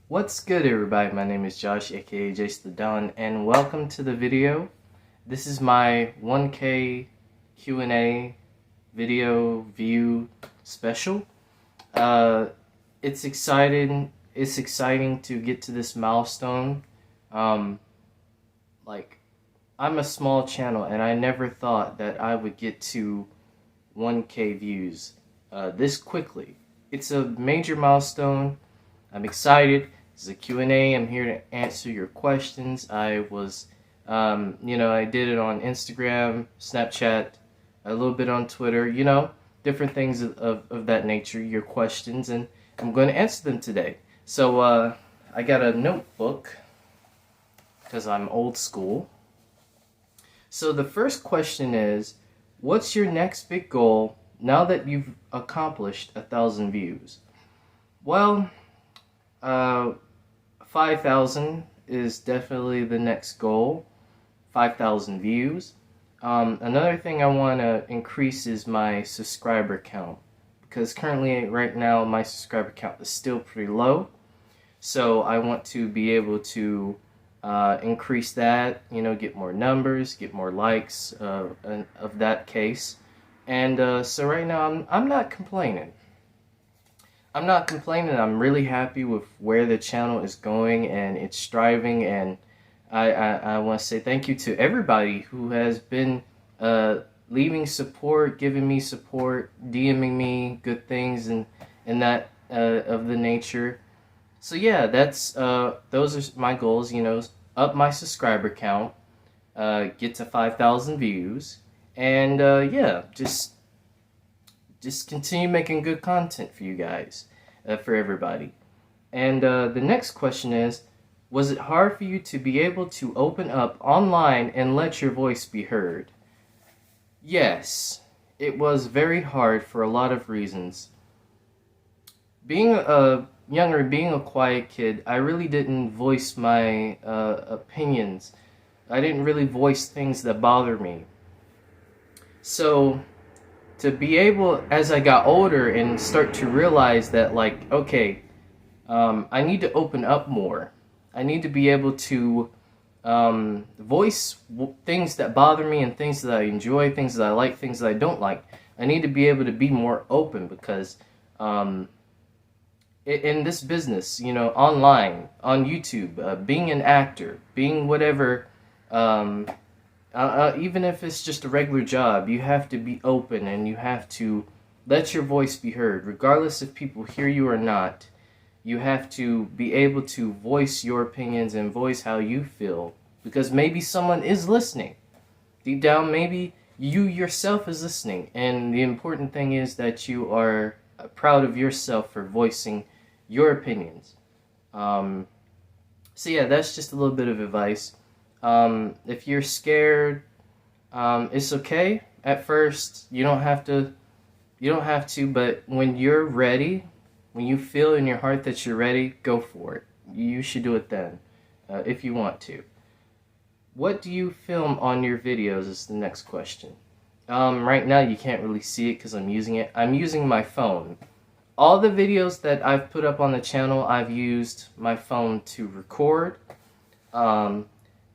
What's good, everybody? My name is Josh, aka JaceTheDon, and welcome to the video. This is my 1K Q&A video view special. It's exciting. It's exciting to get to this milestone. Um, like, I'm a small channel, and I never thought that I would get to 1K views this quickly. It's a major milestone. I'm excited. This is a Q&A. I'm here to answer your questions. I did it on Instagram, Snapchat, a little bit on Twitter, different things of that nature, your questions, and I'm going to answer them today. So I got a notebook because I'm old school. So the first question is, what's your next big goal now that you've accomplished 1,000 views? Well, 5,000 is definitely the next goal. 5,000 views. Another thing I want to increase is my subscriber count, because currently, right now, my subscriber count is still pretty low. So I want to be able to increase that, get more numbers, get more likes of that case. And so right now, I'm not complaining. I'm really happy with where the channel is going and it's striving, and I want to say thank you to everybody who has been leaving support, giving me support, DMing me good things and that of the nature. So yeah, that's those are my goals, up my subscriber count, get to 5,000 views, and yeah, just continue making good content for you guys, for everybody. And the next question is, was it hard for you to be able to open up online and let your voice be heard? Yes, it was very hard for a lot of reasons. Being younger, being a quiet kid, I really didn't voice my opinions. I didn't really voice things that bother me. So to be able, as I got older and start to realize that, like, okay, I need to open up more. I need to be able to voice things that bother me and things that I enjoy, things that I like, things that I don't like. I need to be able to be more open, because in this business, online, on YouTube, being an actor, being whatever, even if it's just a regular job, you have to be open and you have to let your voice be heard. Regardless if people hear you or not, you have to be able to voice your opinions and voice how you feel. Because maybe someone is listening. Deep down, maybe you yourself is listening. And the important thing is that you are proud of yourself for voicing your opinions. So yeah, that's just a little bit of advice. If you're scared, it's okay. At first, you don't have to, but when you're ready, when you feel in your heart that you're ready, go for it. You should do it then, if you want to. What do you film on your videos is the next question. Right now you can't really see it because I'm using it. I'm using my phone. All the videos that I've put up on the channel, I've used my phone to record.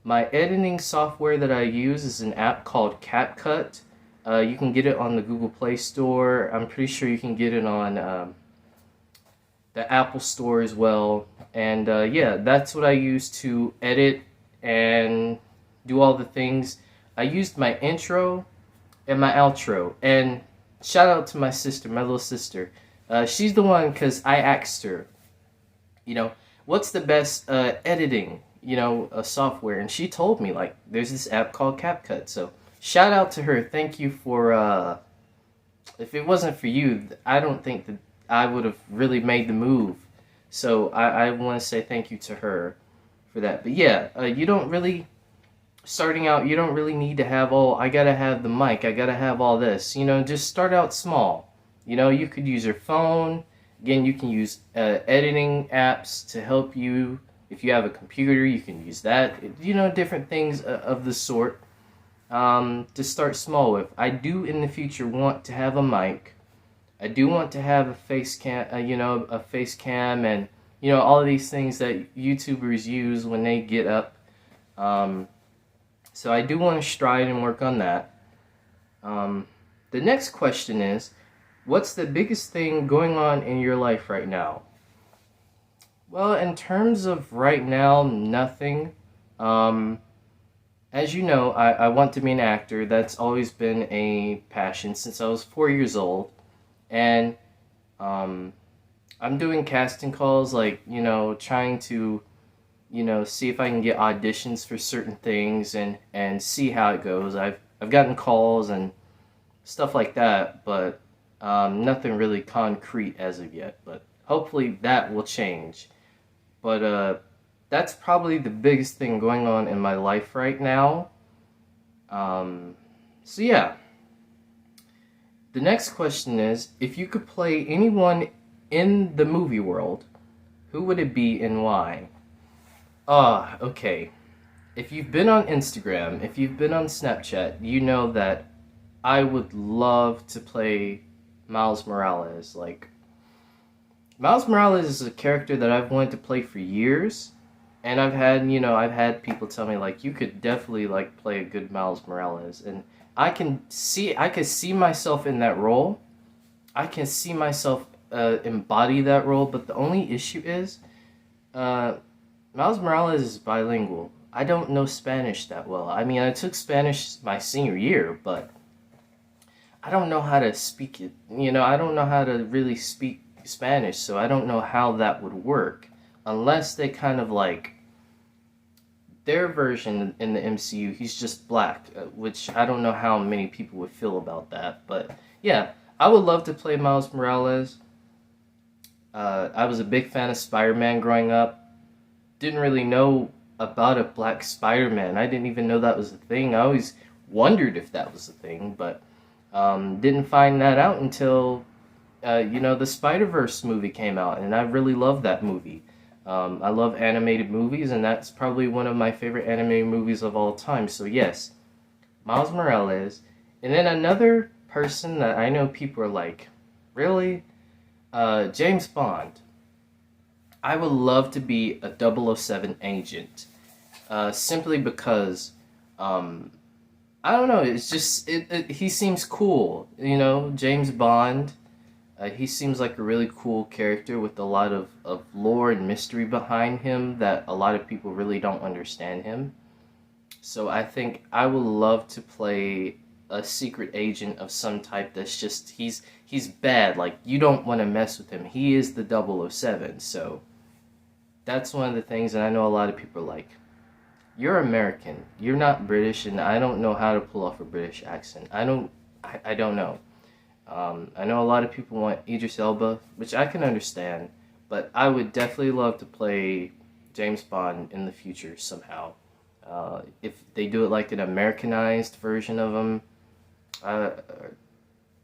My editing software that I use is an app called CapCut. You can get it on the Google Play Store. I'm pretty sure you can get it on the Apple Store as well. And yeah, that's what I use to edit and do all the things. I used my intro and my outro. And shout out to my sister, my little sister. She's the one, because I asked her, what's the best editing, software? And she told me, like, there's this app called CapCut. So shout out to her. Thank you for, if it wasn't for you, I don't think that I would have really made the move. So I want to say thank you to her for that. But yeah, starting out, you don't really need to have I gotta have the mic, I gotta have all this. Just start out small. You could use your phone. Again, you can use editing apps to help you. If you have a computer, you can use that. Different things of the sort to start small with. I do in the future want to have a mic. I do want to have a face cam, and you know, all of these things that YouTubers use when they get up. So I do want to strive and work on that. The next question is, what's the biggest thing going on in your life right now? Well, in terms of right now, nothing. As you know, I want to be an actor. That's always been a passion since I was 4 years old. And I'm doing casting calls, like, you know, trying to, you know, see if I can get auditions for certain things and see how it goes. I've gotten calls and stuff like that, but nothing really concrete as of yet. But hopefully that will change. But that's probably the biggest thing going on in my life right now. So yeah. The next question is, if you could play anyone in the movie world, who would it be and why? Okay. If you've been on Instagram, if you've been on Snapchat, you know that I would love to play Miles Morales. Like, Miles Morales is a character that I've wanted to play for years, and I've had people tell me, like, you could definitely, like, play a good Miles Morales, and I can see myself in that role. I can see myself embody that role, but the only issue is, Miles Morales is bilingual. I don't know Spanish that well. I mean, I took Spanish my senior year, but I don't know how to speak it. You know, I don't know how to really speak Spanish, so I don't know how that would work unless they kind of like their version in the MCU. He's just black, which I don't know how many people would feel about that. But yeah, I would love to play Miles Morales. I was a big fan of Spider-Man growing up. Didn't really know about a black Spider-Man. I didn't even know that was a thing. I always wondered if that was a thing, but didn't find that out until the Spider-Verse movie came out, and I really loved that movie. I love animated movies, and that's probably one of my favorite animated movies of all time. So yes, Miles Morales. And then another person that I know people are like, really? James Bond. I would love to be a 007 agent. Simply because, I don't know, it's just, he seems cool, you know, James Bond. He seems like a really cool character with a lot of lore and mystery behind him that a lot of people really don't understand him. So I think I would love to play a secret agent of some type that's just, he's bad, like, you don't want to mess with him. He is the 007, so that's one of the things, and I know a lot of people are like, you're American, you're not British, and I don't know how to pull off a British accent. I don't know. I know a lot of people want Idris Elba, which I can understand, but I would definitely love to play James Bond in the future somehow. If they do it like an Americanized version of him,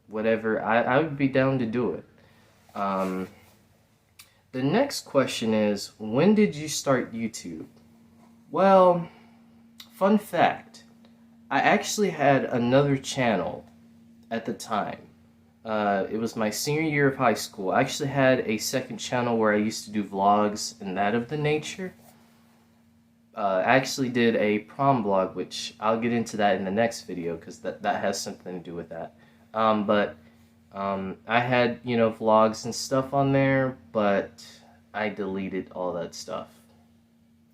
whatever, I would be down to do it. The next question is, when did you start YouTube? Well, fun fact, I actually had another channel at the time. It was my senior year of high school. I actually had a second channel where I used to do vlogs and that of the nature. I actually did a prom vlog, which I'll get into that in the next video because that has something to do with that. I had, vlogs and stuff on there, but I deleted all that stuff.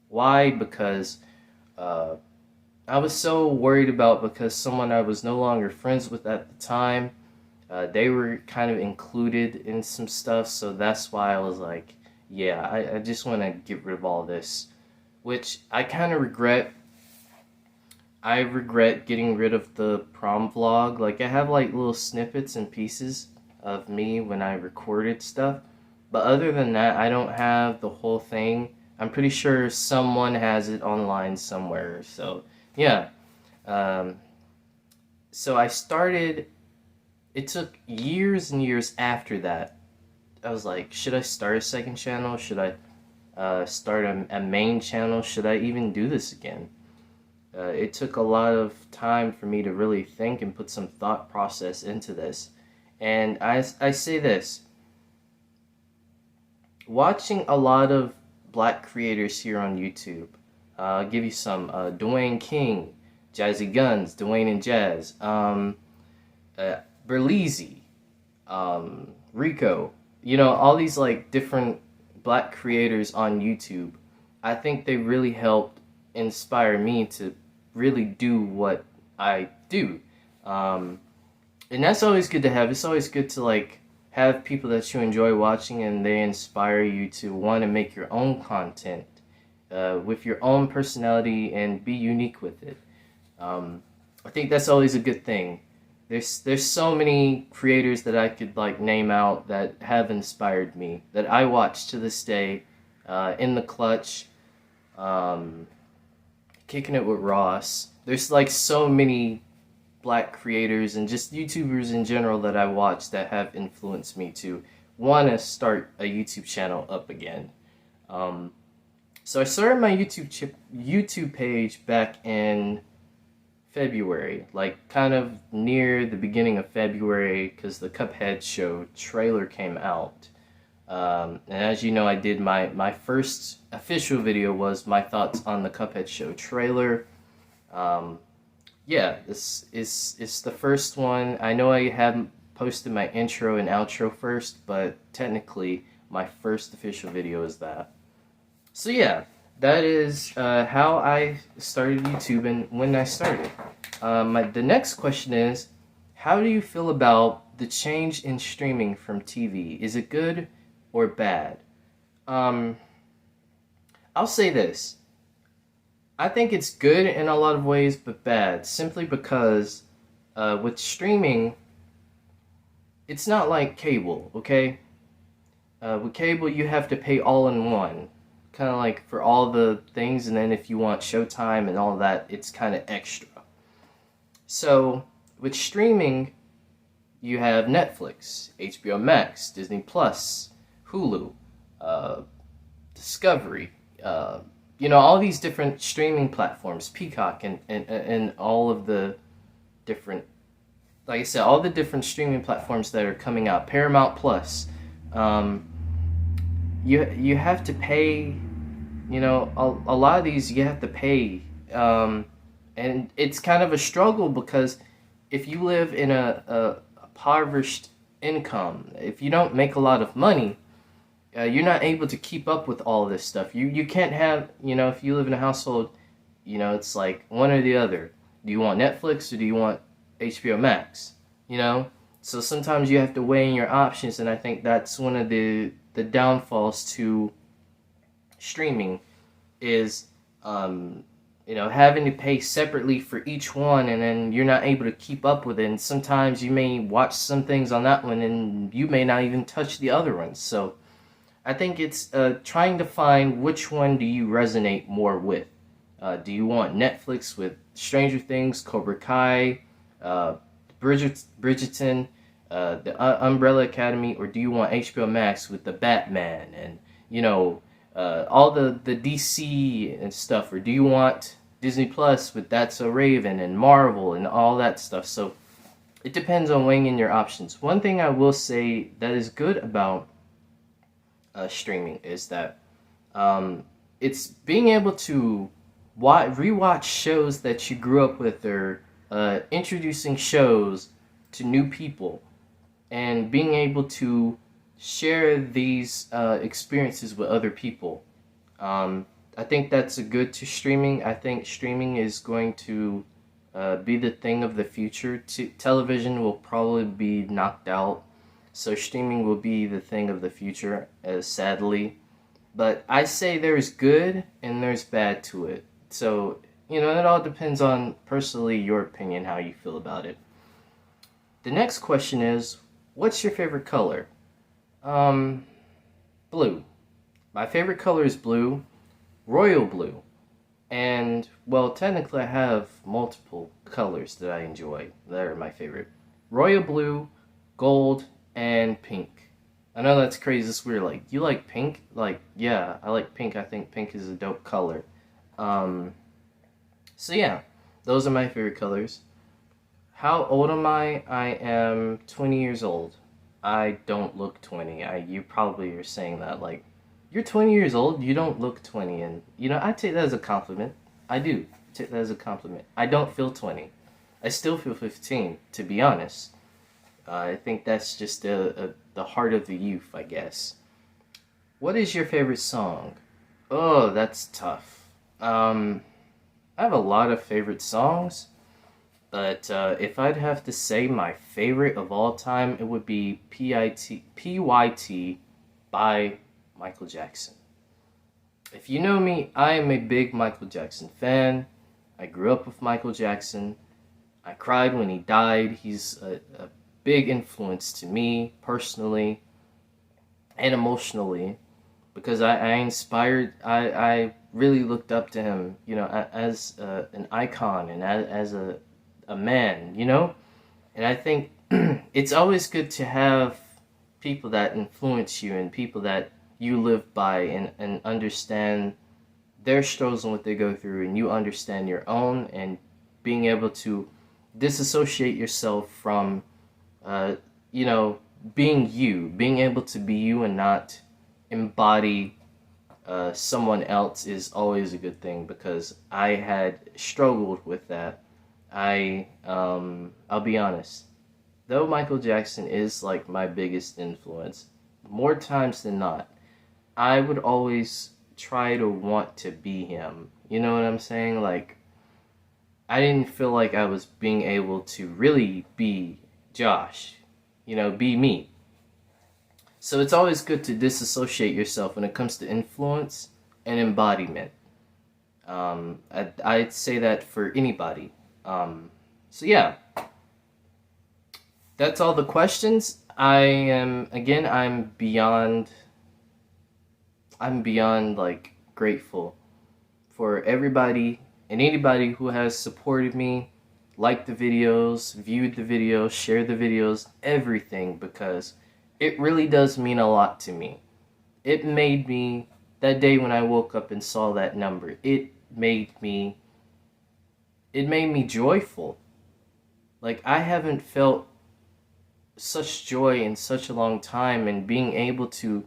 Why? Because I was so worried about, because someone I was no longer friends with at the time, they were kind of included in some stuff, so that's why I was like, yeah, I just want to get rid of all this, which I kind of regret. I regret getting rid of the prom vlog. Like, I have like little snippets and pieces of me when I recorded stuff, but other than that, I don't have the whole thing. I'm pretty sure someone has it online somewhere, so yeah. So I started. It took years and years after that. I was like, should I start a second channel? Should I start a main channel? Should I even do this again? It took a lot of time for me to really think and put some thought process into this. And I say this. watching a lot of black creators here on YouTube. I'll give you some. Dwayne King, Jazzy Guns, Dwayne and Jazz, Berleezy, Rico. You know, all these like different black creators on YouTube. I think they really helped inspire me to really do what I do. Um, and that's always good to have. It's always good to like have people that you enjoy watching and they inspire you to want to make your own content with your own personality and be unique with it. I think that's always a good thing. There's so many creators that I could like name out that have inspired me that I watch to this day. In the Clutch, um, Kicking It with Ross. There's like so many black creators and just YouTubers in general that I watch that have influenced me to want to start a YouTube channel up again. Um, so I started my YouTube page back in February, like kind of near the beginning of February, because the Cuphead show trailer came out. And as you know, I did my first official video was my thoughts on the Cuphead show trailer. Yeah, this is the first one. I know I haven't posted my intro and outro first, but technically my first official video is that. So yeah, that is how I started YouTube and when I started. The next question is, how do you feel about the change in streaming from TV? Is it good or bad? I'll say this. I think it's good in a lot of ways, but bad. Simply because with streaming, it's not like cable, okay? With cable, you have to pay all in one. Kind of like for all the things, and then if you want Showtime and all that, it's kind of extra. So, with streaming, you have Netflix, HBO Max, Disney Plus, Hulu, Discovery, you know, all these different streaming platforms, Peacock, and all of the different, like I said, all the different streaming platforms that are coming out, Paramount Plus. You have to pay, you know, a lot of these you have to pay, and it's kind of a struggle because if you live in a impoverished income, if you don't make a lot of money, you're not able to keep up with all this stuff. You can't have, you know, if you live in a household, you know, it's like one or the other. Do you want Netflix or do you want HBO Max? You know? So sometimes you have to weigh in your options, and I think that's one of the downfalls to streaming is, you know, having to pay separately for each one, and then you're not able to keep up with it. And sometimes you may watch some things on that one, and you may not even touch the other ones. So I think it's trying to find which one do you resonate more with. Do you want Netflix with Stranger Things, Cobra Kai, Bridgerton, the Umbrella Academy, or do you want HBO Max with the Batman and, you know, all the DC and stuff, or do you want Disney Plus with That's So Raven and Marvel and all that stuff? So it depends on weighing in your options. One thing I will say that is good about streaming is that it's being able to rewatch shows that you grew up with, or introducing shows to new people, and being able to share these experiences with other people. I think that's a good to streaming. I think streaming is going to be the thing of the future. Television will probably be knocked out, so streaming will be the thing of the future, sadly. But I say there's good and there's bad to it. So, you know, it all depends on personally your opinion, how you feel about it. The next question is, what's your favorite color? Blue. My favorite color is blue, royal blue. And, well, technically I have multiple colors that I enjoy that are my favorite. Royal blue, gold, and pink. I know that's crazy, it's weird, like, you like pink? Like, yeah, I like pink. I think pink is a dope color. So yeah, those are my favorite colors. How old am I? I am 20 years old. I don't look 20. You probably are saying that, like, you're 20 years old, you don't look 20. And, I take that as a compliment. I do take that as a compliment. I don't feel 20. I still feel 15, to be honest. I think that's just the heart of the youth, I guess. What is your favorite song? Oh, that's tough. I have a lot of favorite songs, but if I'd have to say my favorite of all time, it would be PYT by Michael Jackson. If you know me, I am a big Michael Jackson fan. I grew up with Michael Jackson. I cried when he died. He's a big influence to me personally and emotionally, because I really looked up to him, as an icon and as a man, And I think it's always good to have people that influence you and people that you live by and understand their struggles and what they go through, and you understand your own, and being able to disassociate yourself from, being able to be you and not embody someone else is always a good thing, because I had struggled with that. I'll be honest, though Michael Jackson is like my biggest influence, more times than not, I would always try to want to be him. You know what I'm saying? Like, I didn't feel like I was being able to really be Josh, be me. So it's always good to disassociate yourself when it comes to influence and embodiment. I'd say that for anybody. So yeah, that's all the questions. I'm beyond like grateful for everybody and anybody who has supported me, liked the videos, viewed the videos, shared the videos, everything, because it really does mean a lot to me. It made me, that day when I woke up and saw that number, it made me joyful. Like, I haven't felt such joy in such a long time, and being able to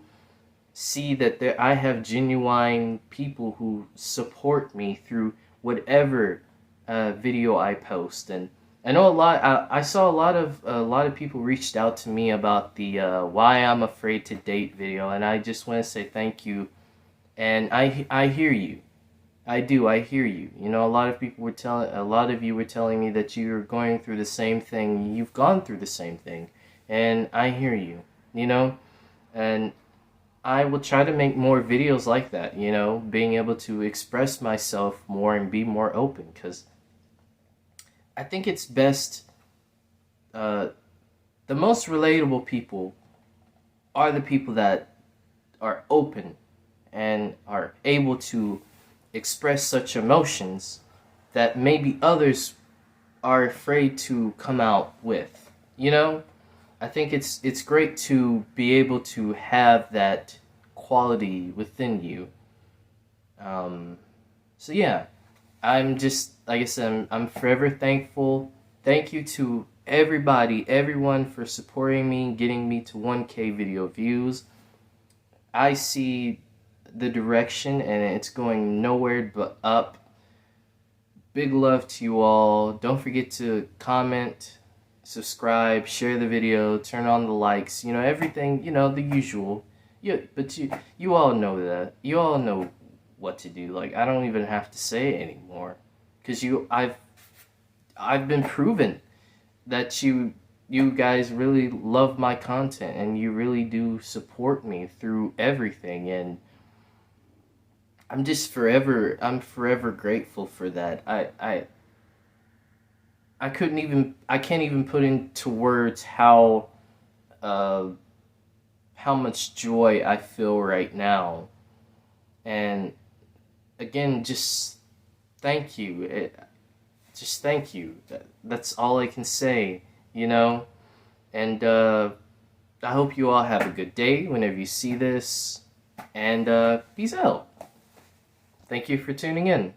see that I have genuine people who support me through whatever video I post. And I know I saw a lot of people reached out to me about the why I'm afraid to date video, and I just want to say thank you. And I hear you. I hear you. A lot of you were telling me that you're going through the same thing. You've gone through the same thing, and I hear you. And I will try to make more videos like that. Being able to express myself more and be more open, because I think it's best. The most relatable people are the people that are open and are able to express such emotions that maybe others are afraid to come out with. I think it's great to be able to have that quality within you. So yeah, I'm just, like I said, I'm forever thankful. Thank you to everyone for supporting me, getting me to 1K video views. I see the direction, and it's going nowhere but up. Big love to you all. Don't forget to comment, subscribe, share the video, turn on the likes, everything, the usual. Yeah, but you all know that. You all know what to do. Like, I don't even have to say it anymore, because I've been proven that you guys really love my content, and you really do support me through everything, and I'm forever grateful for that. I can't even put into words how much joy I feel right now. And again, just thank you. Just thank you. That's all I can say, And I hope you all have a good day whenever you see this. And peace out. Thank you for tuning in.